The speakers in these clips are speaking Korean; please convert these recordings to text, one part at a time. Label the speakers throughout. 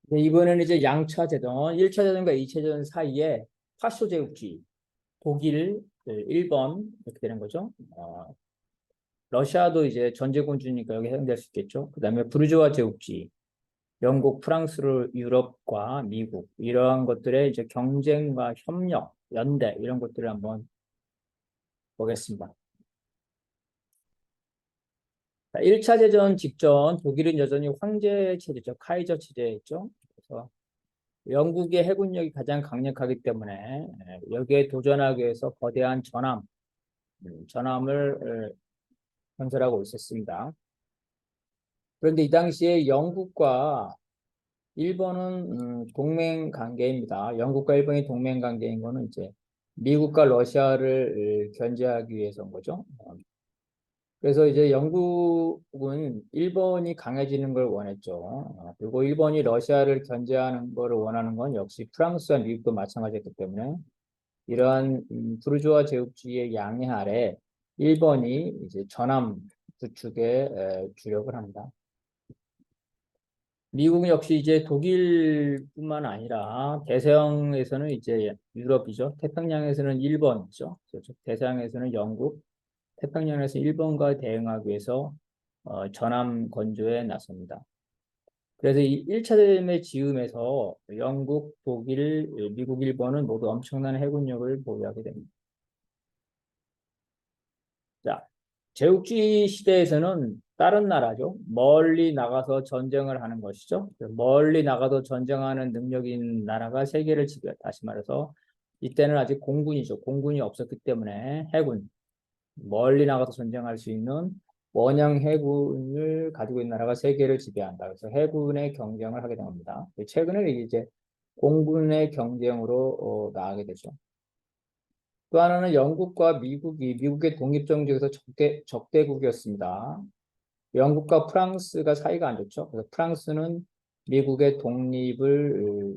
Speaker 1: 네, 이번에는 이제 양차 제동, 1차 제동과 2차 제동 사이에 파쇼 제국주의, 독일, 일본 이렇게 되는 거죠. 러시아도 이제 전제군주니까 여기 해당될 수 있겠죠. 그다음에 부르주아 제국주의, 영국, 프랑스, 유럽과 미국 이러한 것들의 이제 경쟁과 협력, 연대 이런 것들을 한번 보겠습니다. 1차 대전 직전 독일은 여전히 황제 체제죠. 카이저 체제였죠. 그래서 영국의 해군력이 가장 강력하기 때문에 여기에 도전하기 위해서 거대한 전함을 건설하고 있었습니다. 그런데 이 당시에 영국과 일본은 동맹 관계입니다. 영국과 일본이 동맹 관계인 거는 이제 미국과 러시아를 견제하기 위해서인 거죠. 그래서 이제 영국은 일본이 강해지는 걸 원했죠. 그리고 일본이 러시아를 견제하는 걸 원하는 건 역시 프랑스와 미국도 마찬가지였기 때문에 이러한 부르주아 제국주의의 양해 아래 일본이 이제 전함 구축에 주력을 합니다. 미국은 역시 이제 독일뿐만 아니라 대서양에서는 이제 유럽이죠. 태평양에서는 일본이죠. 그렇죠. 대서양에서는 영국, 태평양에서 일본과 대응하기 위해서 전함 건조에 나섭니다. 그래서 이 1차 대전의 즈음에서 영국, 독일, 미국, 일본은 모두 엄청난 해군력을 보유하게 됩니다. 자, 제국주의 시대에서는 다른 나라죠. 멀리 나가서 전쟁을 하는 것이죠. 멀리 나가서 전쟁하는 능력이 있는 나라가 세계를 지배. 다시 말해서 이때는 아직 공군이죠. 공군이 없었기 때문에 해군, 멀리 나가서 전쟁할 수 있는 원형 해군을 가지고 있는 나라가 세계를 지배한다. 그래서 해군의 경쟁을 하게 됩니다. 최근에 이제 공군의 경쟁으로 나가게 되죠. 또 하나는 영국과 미국의 독립정주에서 적대국이었습니다. 영국과 프랑스가 사이가 안 좋죠. 그래서 프랑스는 미국의 독립을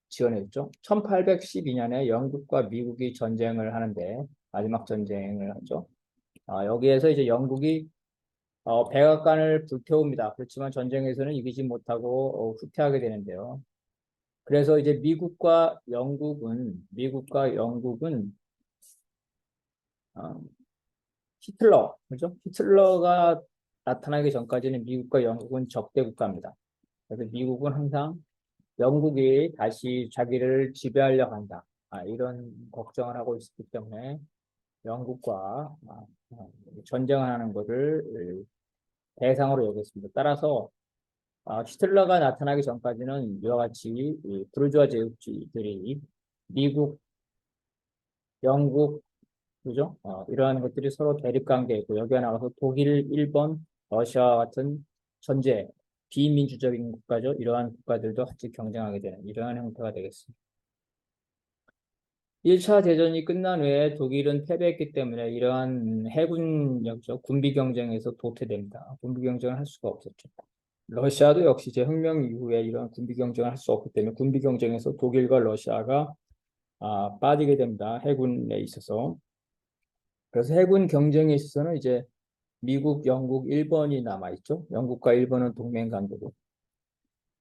Speaker 1: 지원했죠. 1812년에 영국과 미국이 전쟁을 하는데 마지막 전쟁을 하죠. 여기에서 이제 영국이 백악관을 불태웁니다. 그렇지만 전쟁에서는 이기지 못하고 후퇴하게 되는데요. 그래서 이제 미국과 영국은 어, 히틀러, 그죠? 히틀러가 나타나기 전까지는 미국과 영국은 적대 국가입니다. 그래서 미국은 항상 영국이 다시 자기를 지배하려고 한다. 이런 걱정을 하고 있었기 때문에 영국과 전쟁을 하는 것을 대상으로 여겼습니다. 따라서 히틀러가 나타나기 전까지는 이와 같이 이 부르주아 제국주의들이 미국, 영국, 그죠? 이러한 것들이 서로 대립 관계이고 여기에 나가서 독일, 일본, 러시아 같은 전제 비민주적인 국가죠. 이러한 국가들도 같이 경쟁하게 되는 이러한 형태가 되겠습니다. 1차 대전이 끝난 후에 독일은 패배했기 때문에 이러한 해군력적 군비 경쟁에서 도태됩니다. 군비 경쟁을 할 수가 없었죠. 러시아도 역시 제 혁명 이후에 이러한 군비 경쟁을 할 수 없기 때문에 군비 경쟁에서 독일과 러시아가 빠지게 됩니다. 해군에 있어서. 그래서 해군 경쟁에 있어서는 이제 미국, 영국, 일본이 남아있죠. 영국과 일본은 동맹 관계고.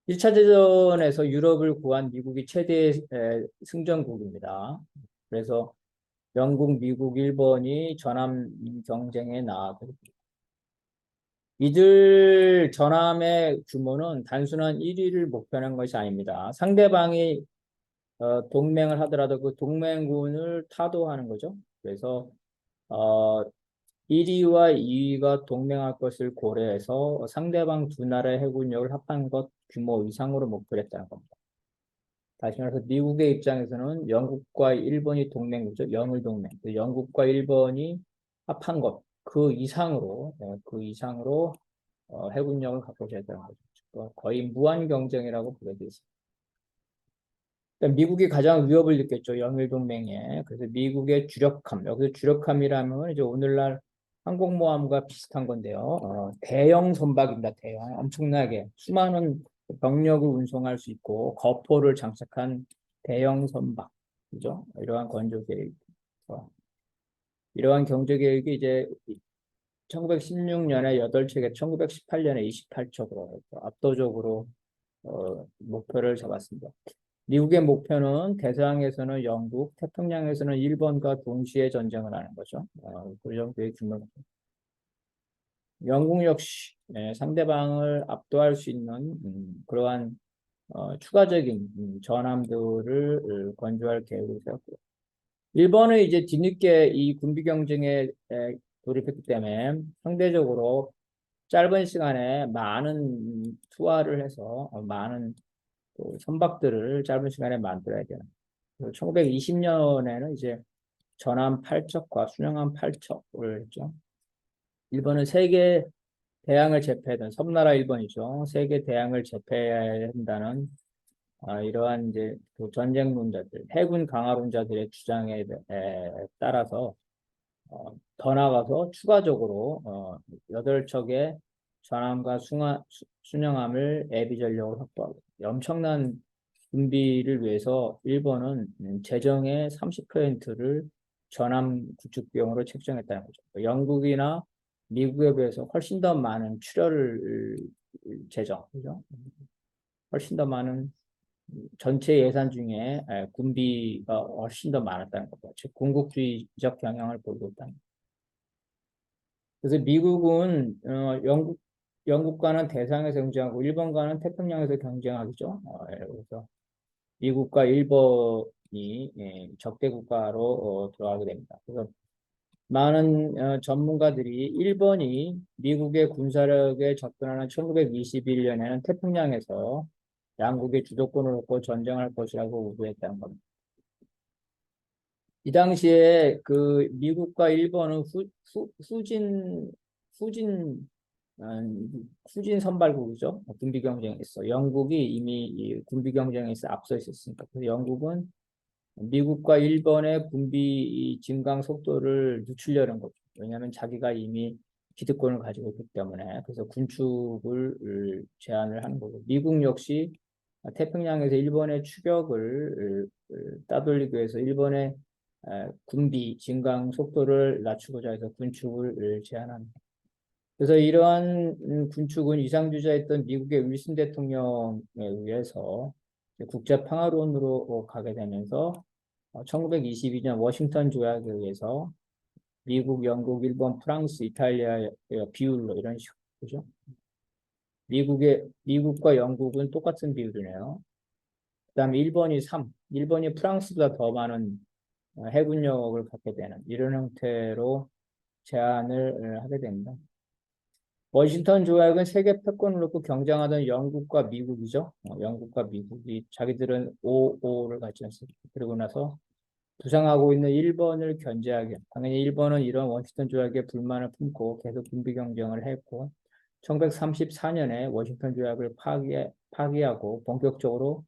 Speaker 1: 1차 대전에서 유럽을 구한 미국이 최대 승전국입니다. 그래서 영국, 미국, 일본이 전함 경쟁에 나가고 이들 전함의 규모는 단순한 1위를 목표하는 것이 아닙니다. 상대방이 동맹을 하더라도 그 동맹군을 타도하는 거죠. 그래서 어, 1위와 2위가 동맹할 것을 고려해서 상대방 두 나라의 해군력을 합한 것 규모 이상으로 목표를 했다는 겁니다. 다시 말해서 미국의 입장에서는 영국과 일본이 동맹이죠. 영일 동맹. 영국과 일본이 합한 것 그 이상으로 해군력을 갖고 있다는 거죠. 거의 무한 경쟁이라고 보게 되어 있습니다. 그러니까 미국이 가장 위협을 느꼈죠. 영일 동맹에. 그래서 미국의 주력함, 여기서 주력함이라면 이제 오늘날 항공모함과 비슷한 건데요. 대형 선박입니다. 대형. 엄청나게 수많은 병력을 운송할 수 있고 거포를 장착한 대형 선박. 그죠? 이러한 건조 계획. 이러한 경제 계획이 이제 1916년에 8척에 1918년에 28척으로 압도적으로 목표를 잡았습니다. 미국의 목표는 대서양에서는 영국, 태평양에서는 일본과 동시에 전쟁을 하는 거죠. 그 정도의 규모. 영국 역시 상대방을 압도할 수 있는 그러한 추가적인 전함들을 건조할 계획을 세웠고요. 일본은 이제 뒤늦게 이 군비 경쟁에 돌입했기 때문에 상대적으로 짧은 시간에 많은 투하를 해서 많은 선박들을 짧은 시간에 만들어야 되는. 1920년에는 이제 전함 8척과 순영함 8척을 했죠. 일본은 세계 대항을 제패하던 섬나라 일본이죠. 세계 대항을 제패해야 한다는 이러한 이제 그 전쟁론자들, 해군 강화론자들의 주장에 따라서 더 나아가서 추가적으로 8척의 전함과 순영함을 예비 전력을 확보하고 엄청난 군비를 위해서 일본은 재정의 30%를 전함 구축 비용으로 책정했다는 거죠. 영국이나 미국에 비해서 훨씬 더 많은 출혈을 재정, 그죠? 훨씬 더 많은 전체 예산 중에 군비가 훨씬 더 많았다는 거죠. 즉 군국주의적 경향을 보이고 있다는 거죠. 그래서 미국은 영국과는 대서양에서 경쟁하고 일본과는 태평양에서 경쟁하겠죠. 그래서 미국과 일본이 적대 국가로 들어가게 됩니다. 그래서 많은 전문가들이 일본이 미국의 군사력에 접근하는 1921년에는 태평양에서 양국의 주도권을 얻고 전쟁할 것이라고 우려했다는 겁니다. 이 당시에 그 미국과 일본은 후진 후진 선발국이죠. 군비 경쟁에서 영국이 이미 이 군비 경쟁에서 앞서 있었으니까 그래서 영국은 미국과 일본의 군비 증강 속도를 늦추려는 거죠. 왜냐하면 자기가 이미 기득권을 가지고 있기 때문에 그래서 군축을 제한을 하는 거고 미국 역시 태평양에서 일본의 추격을 따돌리기 위해서 일본의 군비 증강 속도를 낮추고자 해서 군축을 제한합니다. 그래서 이러한 군축은 이상주자였던 미국의 윌슨 대통령에 의해서 국제 평화론으로 가게 되면서 1922년 워싱턴 조약에 의해서 미국, 영국, 일본, 프랑스, 이탈리아의 비율로 이런 식으로 그죠? 미국과 영국은 똑같은 비율이네요. 그다음에 일본이 3, 일본이 프랑스보다 더 많은 해군력을 갖게 되는 이런 형태로 제안을 하게 됩니다. 워싱턴 조약은 세계 패권을 놓고 경쟁하던 영국과 미국이죠. 영국과 미국이 자기들은 5를 갖지 않습니까? 그러고 나서 부상하고 있는 일본을 견제하기. 당연히 일본은 이런 워싱턴 조약에 불만을 품고 계속 군비 경쟁을 했고 1934년에 워싱턴 조약을 파기하고 본격적으로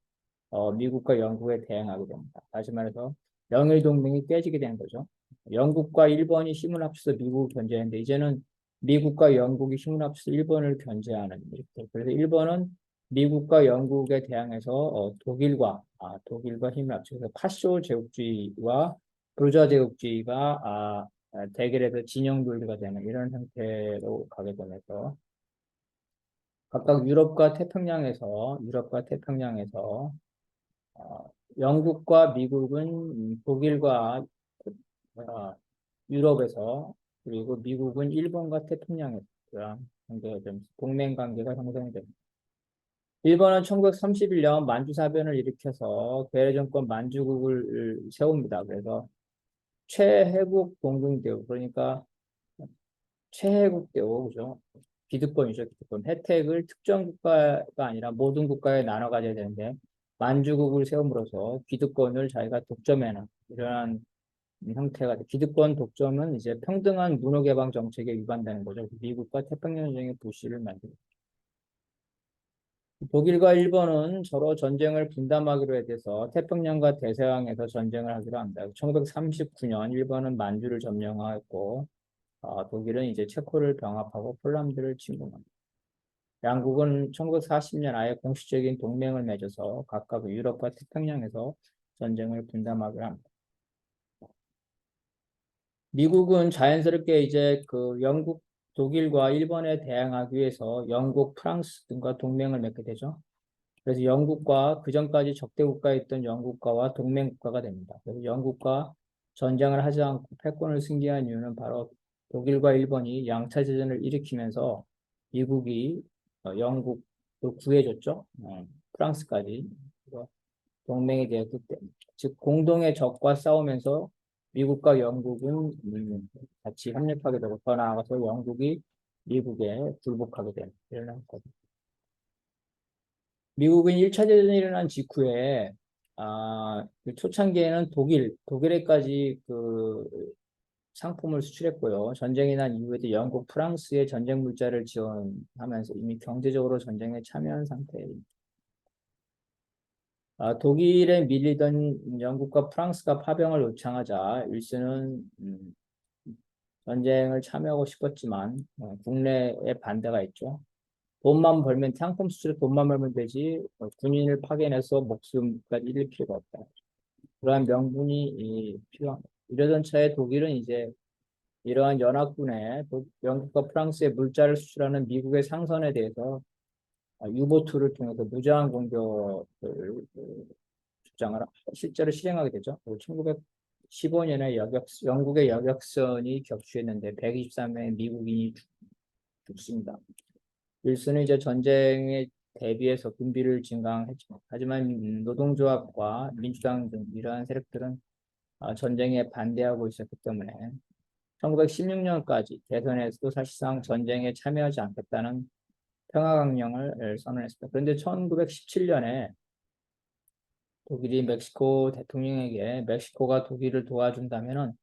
Speaker 1: 미국과 영국에 대항하게 됩니다. 다시 말해서 영일 동맹이 깨지게 되는 거죠. 영국과 일본이 힘을 합쳐서 미국을 견제했는데 이제는 미국과 영국이 힘을 합쳐서 일본을 견제하는 이렇게. 그래서 일본은 미국과 영국에 대항해서 독일과 힘을 합쳐서 파쇼 제국주의와 부르주아 제국주의가 대결해서 진영 분리가 되는 이런 형태로 가게 되면서 각각 유럽과 태평양에서 영국과 미국은 독일과 어, 유럽에서 그리고 미국은 일본과 태평양에서 그런 관계가 좀 동맹 관계가 형성이 됩니다. 일본은 1931년 만주사변을 일으켜서 괴뢰 정권 만주국을 세웁니다. 그래서 최혜국 동등대우 그러니까 최혜국 대우 그죠? 기득권이죠, 기득권. 혜택을 특정 국가가 아니라 모든 국가에 나눠 가져야 되는데 만주국을 세움으로써 기득권을 자기가 독점해는 이러한 형태가 기득권 독점은 이제 평등한 문호개방 정책에 위반되는 거죠. 미국과 태평양전쟁의 불씨를 만들고 독일과 일본은 서로 전쟁을 분담하기로 해서 태평양과 대서양에서 전쟁을 하기로 합니다. 1939년 일본은 만주를 점령하였고 독일은 이제 체코를 병합하고 폴란드를 침공합니다. 양국은 1940년 아예 공식적인 동맹을 맺어서 각각 유럽과 태평양에서 전쟁을 분담하기로 합니다. 미국은 자연스럽게 이제 그 영국, 독일과 일본에 대항하기 위해서 영국, 프랑스 등과 동맹을 맺게 되죠. 그래서 영국과 그전까지 적대 국가였던 영국과와 동맹 국가가 됩니다. 그래서 영국과 전쟁을 하지 않고 패권을 승계한 이유는 바로 독일과 일본이 양차 대전을 일으키면서 미국이 영국을 구해줬죠. 프랑스까지. 그래서 동맹이 되었기 때문에. 즉 공동의 적과 싸우면서 미국과 영국은 같이 협력하게 되고 더 나아가서 영국이 미국에 굴복하게 되는 이런 거죠. 미국은 1차 대전이 일어난 직후에 그 초창기에는 독일에까지 그 상품을 수출했고요. 전쟁이 난 이후에도 영국, 프랑스의 전쟁 물자를 지원하면서 이미 경제적으로 전쟁에 참여한 상태입니다. 독일에 밀리던 영국과 프랑스가 파병을 요청하자 윌슨은 전쟁을 참여하고 싶었지만 국내에 반대가 있죠. 돈만 벌면 상품 수출에 돈만 벌면 되지 군인을 파견해서 목숨까지 잃을 필요가 없다. 그러한 명분이 필요합니다. 이러던 차에 독일은 이제 이러한 연합군에 영국과 프랑스의 물자를 수출하는 미국의 상선에 대해서 유보트를 통해서 무제한 공격을 주장을 실제로 실행하게 되죠. 1915년에 영국의 여객선이 격추했는데 123명의 미국인이 죽습니다. 윌슨은 이제 전쟁에 대비해서 군비를 증강했죠. 하지만 노동조합과 민주당 등 이러한 세력들은 전쟁에 반대하고 있었기 때문에 1916년까지 대선에서도 사실상 전쟁에 참여하지 않겠다는 평화강령을 선언했습니다. 그런데 1917년에 독일이 멕시코 대통령에게 멕시코가 독일을 도와준다면은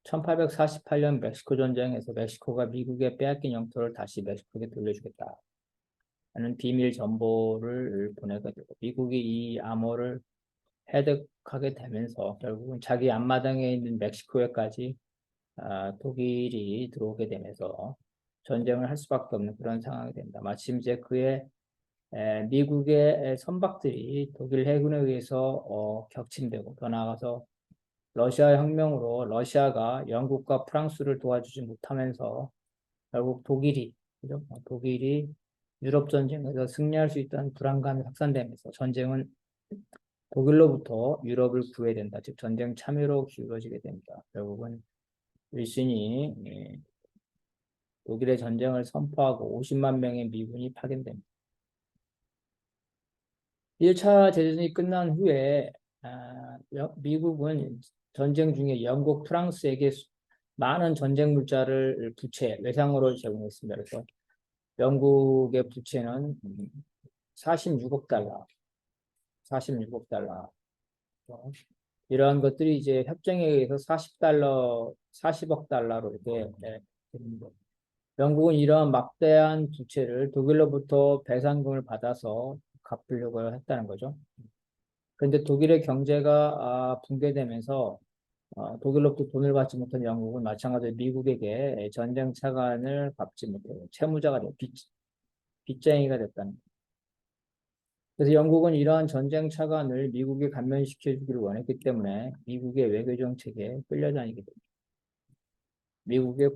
Speaker 1: 1848년 멕시코 전쟁에서 멕시코가 미국에 빼앗긴 영토를 다시 멕시코에 돌려주겠다 하는 비밀 정보를 보내게 되고 미국이 이 암호를 획득하게 되면서 결국은 자기 앞마당에 있는 멕시코에까지 독일이 들어오게 되면서 전쟁을 할 수밖에 없는 그런 상황이 된다. 마침 이제 그의 미국의 선박들이 독일 해군에 의해서 격침되고 더 나아가서 러시아 혁명으로 러시아가 영국과 프랑스를 도와주지 못하면서 결국 그죠? 독일이 유럽 전쟁에서 승리할 수 있다는 불안감이 확산되면서 전쟁은 독일로부터 유럽을 구해야 된다. 즉 전쟁 참여로 기울어지게 됩니다. 결국은 윌슨이 독일의 전쟁을 선포하고 50만 명의 미군이 파견됩니다. 1차 대전이 끝난 후에 미국은 전쟁 중에 영국, 프랑스에게 많은 전쟁 물자를 부채, 외상으로 제공했습니다. 그래서 영국의 부채는 46억 달러, 46억 달러. 이러한 것들이 이제 협정에 의해서 40억 달러로 이렇게 됩니다. 영국은 이러한 막대한 부채를 독일로부터 배상금을 받아서 갚으려고 했다는 거죠. 그런데 독일의 경제가 붕괴되면서 독일로부터 돈을 받지 못한 영국은 마찬가지로 미국에게 전쟁 차관을 갚지 못해요. 채무자가 돼, 빚쟁이가 됐다는 거예요. 그래서 영국은 이러한 전쟁 차관을 미국에 감면시켜 주기를 원했기 때문에 미국의 외교 정책에 끌려다니게 됩니다. 미국에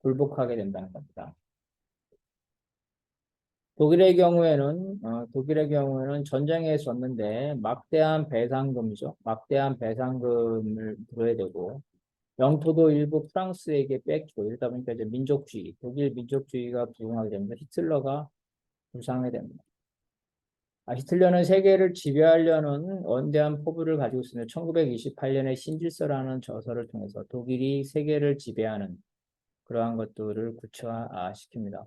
Speaker 1: 굴복하게 된다는 겁니다. 독일의 경우에는 전쟁에 졌는데 막대한 배상금이죠. 막대한 배상금을 물어야 되고 영토도 일부 프랑스에게 뺏기고 이러다 보니까 이제 독일 민족주의가 부흥하게 됩니다. 히틀러가 부상하게 됩니다. 히틀러는 세계를 지배하려는 원대한 포부를 가지고 있습니다. 1928년에 신질서라는 저서를 통해서 독일이 세계를 지배하는 그러한 것들을 구체화시킵니다.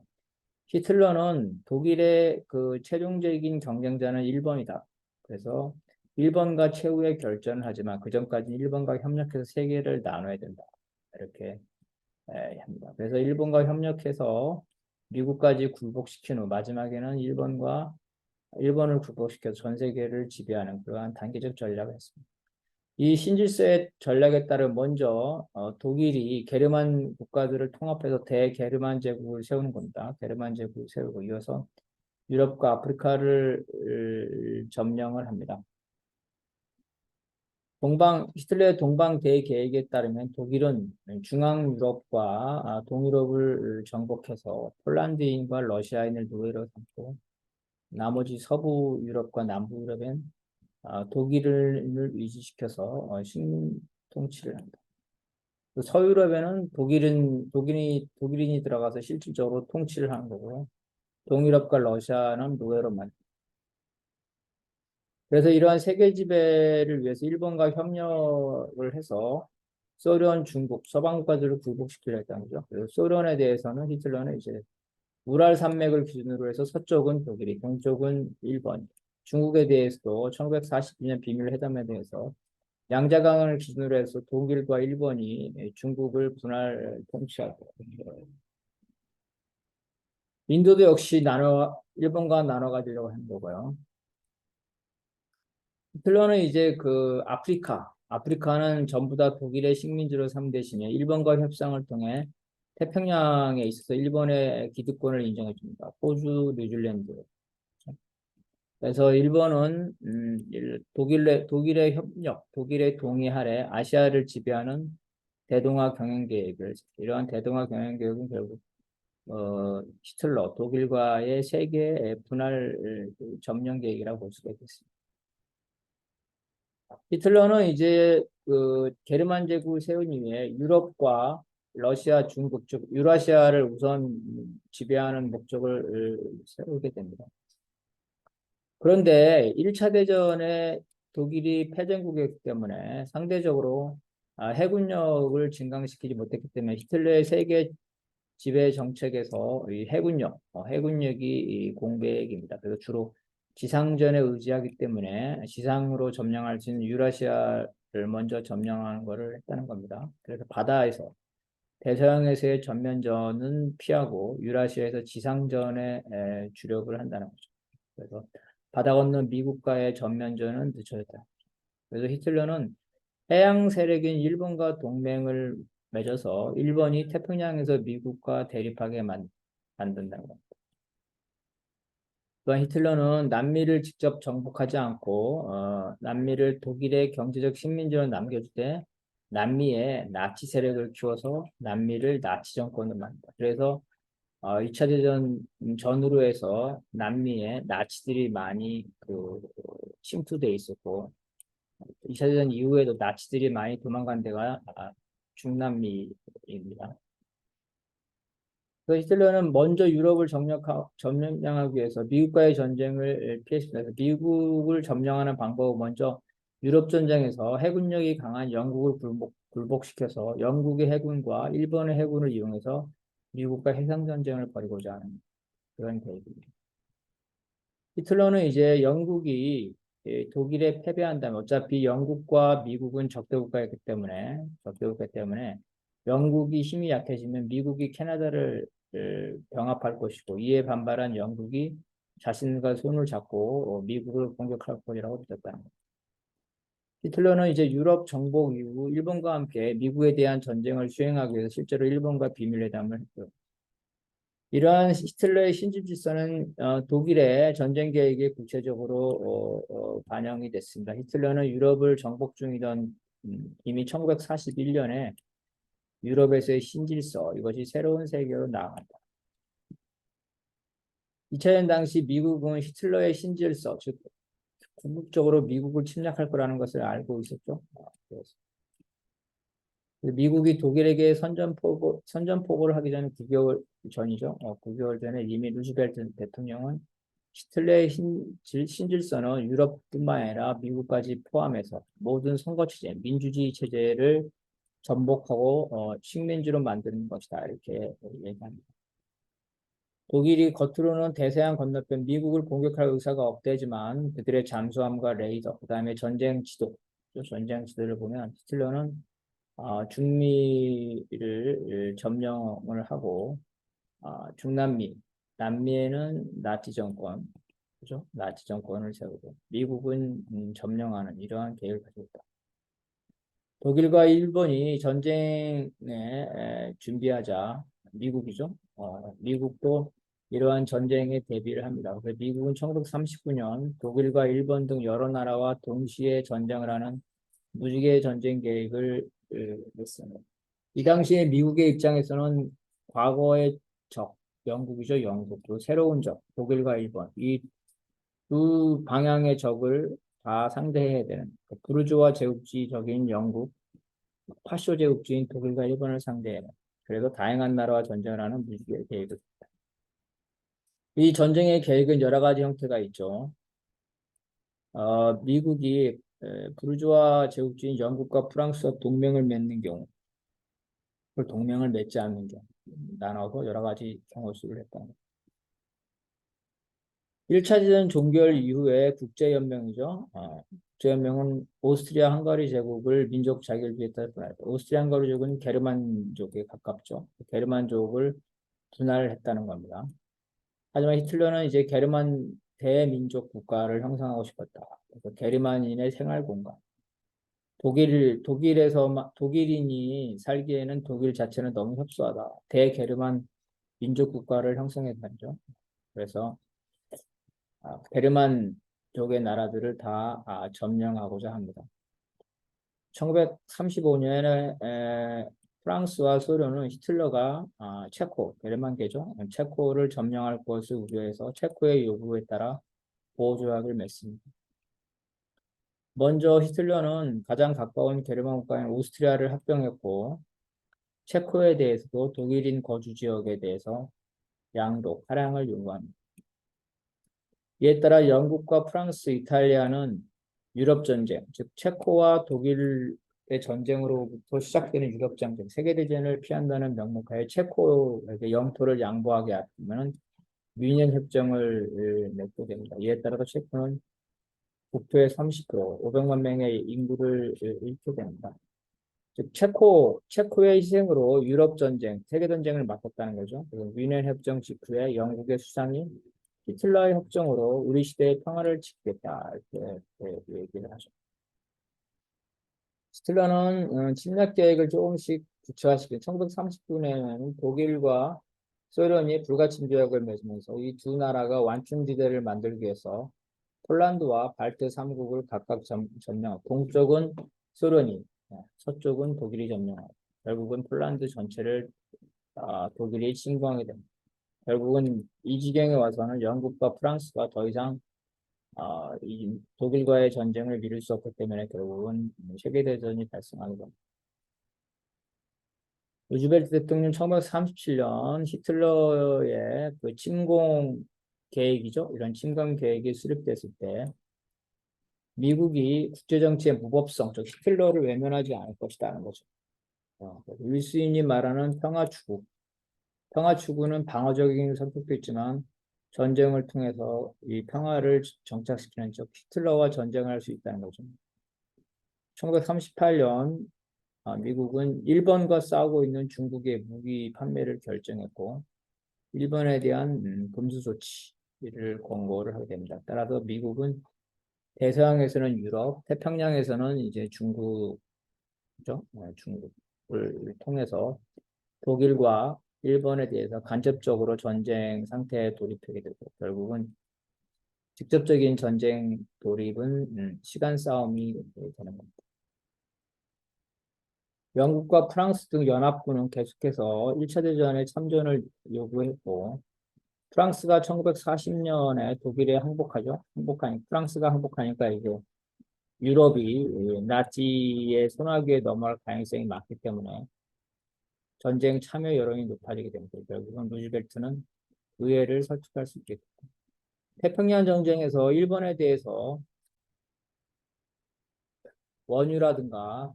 Speaker 1: 히틀러는 독일의 그 최종적인 경쟁자는 일본이다. 그래서 일본과 최후의 결전을 하지만 그 전까지는 일본과 협력해서 세계를 나눠야 된다. 이렇게 합니다. 그래서 일본과 협력해서 미국까지 굴복시킨 후 마지막에는 일본을 굴복시켜서 전 세계를 지배하는 그러한 단계적 전략을 했습니다. 이 신질서의 전략에 따라 먼저 독일이 게르만 국가들을 통합해서 대게르만 제국을 세우는 겁니다. 게르만 제국을 세우고 이어서 유럽과 아프리카를 점령을 합니다. 히틀러의 동방 대계획에 따르면 독일은 중앙 유럽과 동유럽을 정복해서 폴란드인과 러시아인을 노예로 삼고 나머지 서부 유럽과 남부 유럽엔 독일을 위치시켜서 식민 통치를 한다. 또 서유럽에는 독일인이 들어가서 실질적으로 통치를 하는 거고, 동유럽과 러시아는 노예로 만. 그래서 이러한 세계 지배를 위해서 일본과 협력을 해서 소련, 중국, 서방 국가들을 굴복시키려 했다는 거죠. 그래서 소련에 대해서는 히틀러는 이제 우랄 산맥을 기준으로 해서 서쪽은 독일이, 동쪽은 일본, 중국에 대해서도 1942년 비밀 회담에 대해서 양자강을 기준으로 해서 독일과 일본이 중국을 분할 통치하고, 인도도 역시 일본과 나눠 가지려고 한 거고요. 히틀러는 이제 그 아프리카는 전부 다 독일의 식민지로 삼은 대신에 일본과 협상을 통해 태평양에 있어서 일본의 기득권을 인정해 줍니다. 호주, 뉴질랜드. 그래서 일본은 독일의 협력, 독일의 동의 아래 아시아를 지배하는 대동아 경영 계획을, 이러한 대동아 경영 계획은 결국 히틀러 독일과의 세계 분할 점령 계획이라고 볼 수가 있겠습니다. 히틀러는 이제 그 게르만 제국을 세운 이후에 유럽과 러시아, 중국, 즉 유라시아를 우선 지배하는 목적을 세우게 됩니다. 그런데 1차 대전에 독일이 패전국이었기 때문에 상대적으로 해군력을 증강시키지 못했기 때문에 히틀러의 세계 지배 정책에서 이 해군력이 이 공백입니다. 그래서 주로 지상전에 의지하기 때문에 지상으로 점령할 수 있는 유라시아를 먼저 점령하는 것을 했다는 겁니다. 그래서 바다에서 대서양에서의 전면전은 피하고 유라시아에서 지상전에 주력을 한다는 거죠. 그래서 바다 건너 미국과의 전면전은 늦춰졌다. 그래서 히틀러는 해양 세력인 일본과 동맹을 맺어서 일본이 태평양에서 미국과 대립하게 만든다는 겁니다. 또한 히틀러는 남미를 직접 정복하지 않고 남미를 독일의 경제적 식민지로 남겨주되 남미에 나치 세력을 키워서 남미를 나치 정권으로 만든다. 그래서 2차 대전 전후로 해서 남미에 나치들이 많이 침투돼 있었고 2차 대전 이후에도 나치들이 많이 도망간 데가 중남미입니다. 그래서 히틀러는 먼저 유럽을 점령하기 위해서 미국과의 전쟁을 피했습니다. 그래서 미국을 점령하는 방법은 먼저 유럽 전쟁에서 해군력이 강한 영국을 굴복시켜서 영국의 해군과 일본의 해군을 이용해서 미국과 해상 전쟁을 벌이고자 하는 그런 계획입니다. 히틀러는 이제 영국이 독일에 패배한다면 어차피 영국과 미국은 적대국가이기 때문에 영국이 힘이 약해지면 미국이 캐나다를 병합할 것이고 이에 반발한 영국이 자신과 손을 잡고 미국을 공격할 것이라고 믿었다는 겁니다. 히틀러는 이제 유럽 정복 이후 일본과 함께 미국에 대한 전쟁을 수행하기 위해서 실제로 일본과 비밀회담을 했고요. 이러한 히틀러의 신진질서는 독일의 전쟁 계획에 구체적으로 반영이 됐습니다. 히틀러는 유럽을 정복 중이던 이미 1941년에 유럽에서의 신질서, 이것이 새로운 세계로 나아간다. 2차전 당시 미국은 히틀러의 신질서, 즉 궁극적으로 미국을 침략할 거라는 것을 알고 있었죠. 미국이 독일에게 선전포고를 하기 전에 9개월 전이죠. 9개월 전에 이미 루즈벨트 대통령은 히틀러의 신질서는 유럽뿐만 아니라 미국까지 포함해서 모든 선거체제, 민주주의 체제를 전복하고 식민지로 만드는 것이다. 이렇게 얘기합니다. 독일이 겉으로는 대서양 건너편 미국을 공격할 의사가 없대지만 그들의 잠수함과 레이더, 그다음에 전쟁 지도를 보면 히틀러는 중미를 점령을 하고 중남미, 남미에는 나치 정권, 그죠? 나치 정권을 세우고 미국은 점령하는 이러한 계획을 가지고 있다. 독일과 일본이 전쟁에 준비하자 미국이죠. 미국도 이러한 전쟁에 대비를 합니다. 그래서 미국은 1939년 독일과 일본 등 여러 나라와 동시에 전쟁을 하는 무지개 전쟁 계획을 냈습니다. 이 당시에 미국의 입장에서는 과거의 적, 영국이죠, 영국, 또 새로운 적, 독일과 일본, 이 두 방향의 적을 다 상대해야 되는 그 부르주아 제국주의적인 영국, 파쇼 제국주의인 독일과 일본을 상대해야 되는 그래서 다양한 나라와 전쟁을 하는 무기의 계획을 이 전쟁의 계획은 여러 가지 형태가 있죠. 미국이 부르주아 제국주의인 영국과 프랑스와 동맹을 맺는 경우, 그 동맹을 맺지 않는 경우 나눠서 여러 가지 경우 수를 했다. 1차 대전 종결 이후에 국제연맹이죠. 국제연맹은 오스트리아 헝가리 제국을 민족 자결주의에 따라 분할했다. 오스트리아 헝가리족은 게르만족에 가깝죠. 게르만족을 분할했다는 겁니다. 하지만 히틀러는 이제 게르만 대민족 국가를 형성하고 싶었다. 그래서 게르만인의 생활 공간. 독일인이 살기에는 독일 자체는 너무 협소하다. 대게르만 민족 국가를 형성했다죠. 그래서 게르만 쪽의 나라들을 다 점령하고자 합니다. 1935년에 프랑스와 소련은 히틀러가 체코, 게르만계죠. 체코를 점령할 것을 우려해서 체코의 요구에 따라 보호조약을 맺습니다. 먼저 히틀러는 가장 가까운 게르만 국가인 오스트리아를 합병했고 체코에 대해서도 독일인 거주 지역에 대해서 양도, 할양을 요구합니다. 이에 따라 영국과 프랑스, 이탈리아는 유럽 전쟁, 즉 체코와 독일의 전쟁으로부터 시작되는 유럽 전쟁, 세계대전을 피한다는 명목하에 체코에게 영토를 양보하게 하면 뮌헨 협정을 맺게 됩니다. 이에 따라서 체코는 국토의 30%, 500만 명의 인구를 잃게 됩니다. 즉 체코의 희생으로 유럽 전쟁, 세계 전쟁을 막았다는 거죠. 그리고 뮌헨 협정 직후에 영국의 수상이 히틀러의 협정으로 우리 시대의 평화를 지키겠다 이렇게 얘기를 하죠. 히틀러는 침략 계획을 조금씩 구체화시킨 1939년에는 독일과 소련이 불가침 조약을 맺으면서 이 두 나라가 완충지대를 만들기 위해서 폴란드와 발트 3국을 각각 점령하고 동쪽은 소련이, 서쪽은 독일이 점령하고 결국은 폴란드 전체를 독일이 침공하게 됩니다. 결국은 이 지경에 와서는 영국과 프랑스가 더 이상 이 독일과의 전쟁을 미룰 수 없기 때문에 결국은 세계대전이 발생하게 됩니다. 루즈벨트 대통령 1937년 히틀러의 그 침공 계획이죠. 이런 침공 계획이 수립됐을 때 미국이 국제정치의 무법성, 즉 히틀러를 외면하지 않을 것이라는 거죠. 윌슨이 말하는 평화 추구. 평화 추구는 방어적인 성격도 있지만 전쟁을 통해서 이 평화를 정착시키는 즉 히틀러와 전쟁을 할 수 있다는 거죠. 1938년 미국은 일본과 싸우고 있는 중국의 무기 판매를 결정했고 일본에 대한 금수 조치를 권고를 하게 됩니다. 따라서 미국은 대서양에서는 유럽, 태평양에서는 이제 중국이죠. 중국을 통해서 독일과 일본에 대해서 간접적으로 전쟁 상태에 돌입하게 되고 결국은 직접적인 전쟁 돌입은 시간 싸움이 되는 겁니다. 영국과 프랑스 등 연합군은 계속해서 1차 대전에 참전을 요구했고 프랑스가 1940년에 독일에 항복하죠. 프랑스가 항복하니까 이제 유럽이 나치의 손아귀에 넘어갈 가능성이 많기 때문에 전쟁 참여 여론이 높아지게 됩니다. 결국은 루즈벨트는 의회를 설득할 수 있게 됩니다. 태평양 전쟁에서 일본에 대해서 원유라든가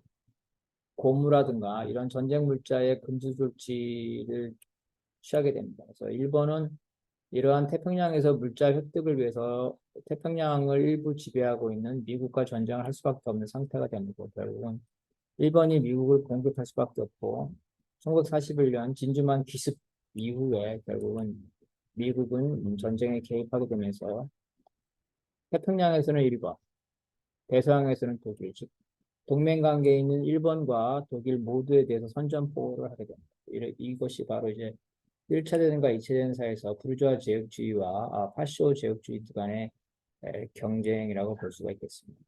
Speaker 1: 고무라든가 이런 전쟁 물자의 금수 조치를 취하게 됩니다. 그래서 일본은 이러한 태평양에서 물자 획득을 위해서 태평양을 일부 지배하고 있는 미국과 전쟁을 할 수밖에 없는 상태가 됩니다. 결국은 일본이 미국을 공격할 수밖에 없고 1941년 진주만 기습 이후에 결국은 미국은 전쟁에 개입하게 되면서 태평양에서는 일본, 대서양에서는 독일, 즉 동맹 관계에 있는 일본과 독일 모두에 대해서 선전포고를 하게 됩니다. 이것이 바로 이제 1차 대전과 2차 대전사에서 부르주아 제국주의와 파쇼 제국주의 간의 경쟁이라고 볼 수가 있겠습니다.